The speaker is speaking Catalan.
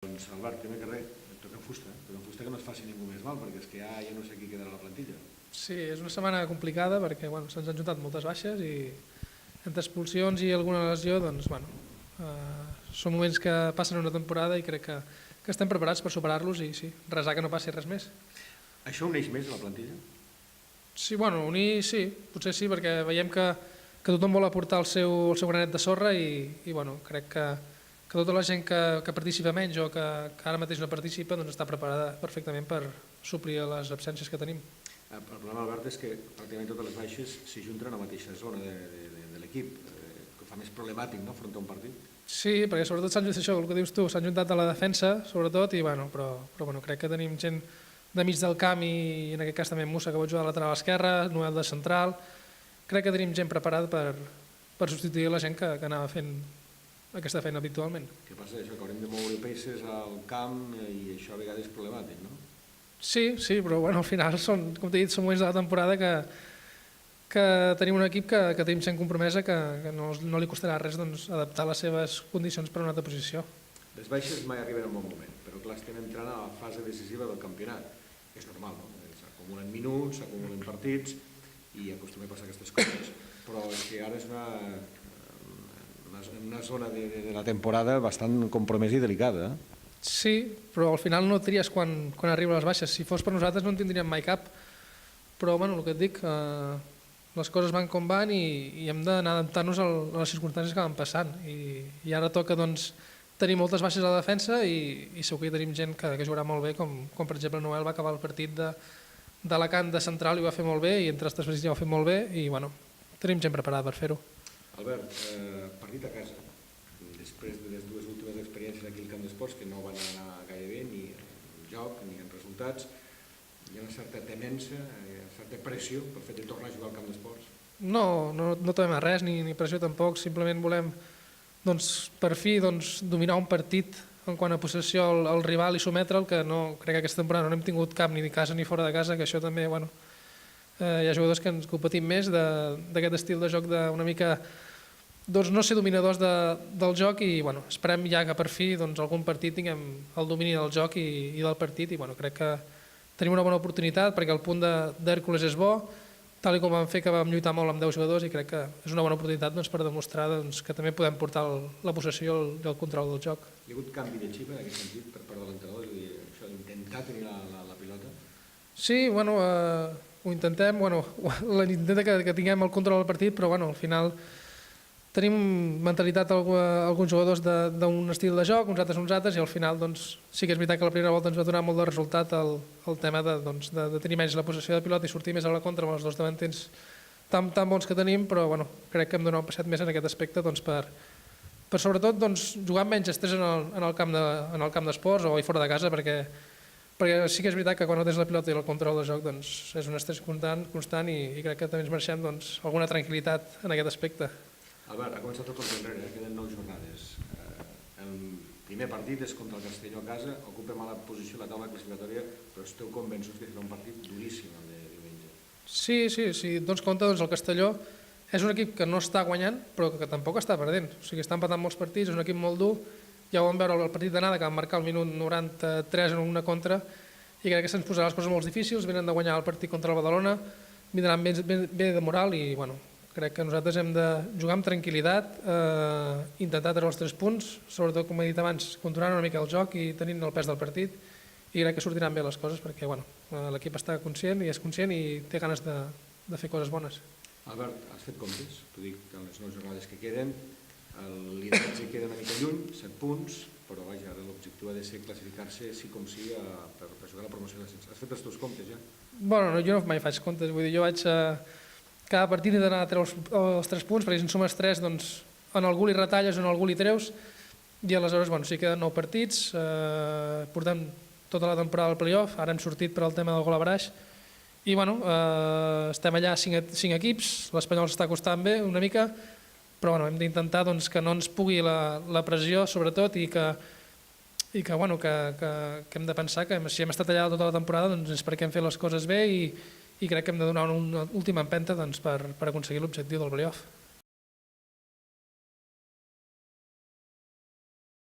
Doncs Albert, primer que res, toquem fusta que no es faci ningú més mal, perquè és que ja no sé qui quedarà a la plantilla. Sí, és una setmana complicada perquè se'ns han juntat moltes baixes i entre expulsions i alguna lesió, són moments que passen en una temporada i crec que estem preparats per superar-los i sí, resar que no passi res més. Això uneix més a la plantilla? Sí, unir sí, potser sí, perquè veiem que tothom vol aportar el seu granet de sorra i crec que tota la gent que participa menys o que ara mateix no participa està preparada perfectament per suplir les absències que tenim. El problema, Albert, és que pràcticament totes les baixes s'hi junten a la mateixa zona de l'equip, que fa més problemàtic, no?, enfrontar un partit. Sí, perquè sobretot s'han juntat això, el que dius tu, s'han juntat a la defensa, sobretot, però crec que tenim gent de mig del camp i en aquest cas també Musa, que pot jugar a lateral esquerra, Noel de central. Crec que tenim gent preparada per substituir la gent que anava fent aquesta feina habitualment. Què passa, això, que haurem de moure peces al camp i això a vegades és problemàtic, no? Sí, però al final, com t'he dit, són moments de la temporada que tenim un equip que tenim gent compromesa que no li costarà res adaptar les seves condicions per a una altra posició. Les baixes mai arriben en bon moment, però clar, estem entrant a la fase decisiva del campionat. És normal, no? S'acumulen minuts, s'acumulen partits i acostuma a passar aquestes coses, però és que ara és una zona de la temporada bastant compromesa i delicada. Sí, però al final no tries quan arriben les baixes. Si fos per nosaltres no en tindríem mai cap, però el que et dic, les coses van com van i hem d'anar adaptant-nos a les circumstàncies que van passant. I ara toca tenir moltes baixes a la defensa i segur que hi tenim gent que jugarà molt bé, com per exemple Noel va acabar el partit d'Alacant de central i ho va fer molt bé i entre els tres partits ja ho ha fet molt bé i tenim gent preparada per fer-ho. Albert, partit a casa. Després de les dues últimes experiències aquí al camp d'esports, que no van anar gaire bé ni en joc ni en resultats, hi ha una certa temença, una certa pressió pel fet de tornar a jugar al camp d'esports? No temem a res, ni pressió tampoc, simplement volem per fi dominar un partit en quant a possessió al rival i sometre'l, que crec que aquesta temporada no hem tingut cap ni de casa ni fora de casa, que això també, hi ha jugadors que ho patim més d'aquest estil de joc d'una mica no ser dominadors del joc i esperem ja que per fi algun partit tinguem el domini del joc i del partit i crec que tenim una bona oportunitat perquè el punt d'Hèrcules és bo, tal com vam fer que vam lluitar molt amb 10 jugadors i crec que és una bona oportunitat per demostrar que també podem portar la possessió i el control del joc. Hi ha hagut canvi de xip en aquest sentit per part de l'entrenador, això d'intentar tenir la pilota? Sí, ho intentem, intenta que tinguem el control del partit, però al final tenim mentalitat alguns jugadors d'un estil de joc, uns altres, i al final sí que és veritat que la primera volta ens va donar molt de resultat el tema de tenir menys la possessió de pilota i sortir més a la contra amb els dos davanters tan bons que tenim, però crec que hem donat un passet més en aquest aspecte per sobretot jugar amb menys estrès en el camp d'esports o fora de casa, perquè sí que és veritat que quan no tens la pilota i el control del joc és un estrès constant i crec que també ens mereixem alguna tranquil·litat en aquest aspecte. Albert, ha començat el compte enrere, queden 9 jornades. El primer partit és contra el Castelló a casa, ocupa mala posició a la taula classificatòria, però esteu convençuts que serà un partit duríssim el de diumenge. Sí, dones compte, el Castelló és un equip que no està guanyant, però que tampoc està perdent. O sigui, està empatant molts partits, és un equip molt dur, ja ho vam veure el partit d'anada, que van marcar el minut 93 en una contra, i crec que se'ns posarà les coses molt difícils, venen de guanyar el partit contra el Badalona, vindran bé de moral i, crec que nosaltres hem de jugar amb tranquil·litat, intentar treure els 3 punts, sobretot, com he dit abans, controlant una mica el joc i tenint el pes del partit, i crec que sortiran bé les coses perquè l'equip està conscient i és conscient i té ganes de fer coses bones. Albert, has fet comptes? T'ho dic, en les 9 jornades que queden, el lideratge queda una mica lluny, 7 punts, però vaja, ara l'objectiu ha de ser classificar-se sí com sí per jugar a la promoció d'ascens. Has fet els teus comptes ja? Jo no mai faig comptes, vull dir, jo vaig cada partit he d'anar a treure els 3 punts, perquè si en sumes 3, en algú li retalles o en algú li treus, i aleshores, sí que queden 9 partits, portem tota la temporada al playoff, ara hem sortit per al tema del gol a Braix, i estem allà 5 equips, l'Espanyol s'està costant bé una mica, però hem d'intentar que no ens pugui la pressió, sobretot, i que hem de pensar que si hem estat allà tota la temporada és perquè hem fet les coses bé i crec que hem de donar una última empenta per aconseguir l'objectiu del playoff.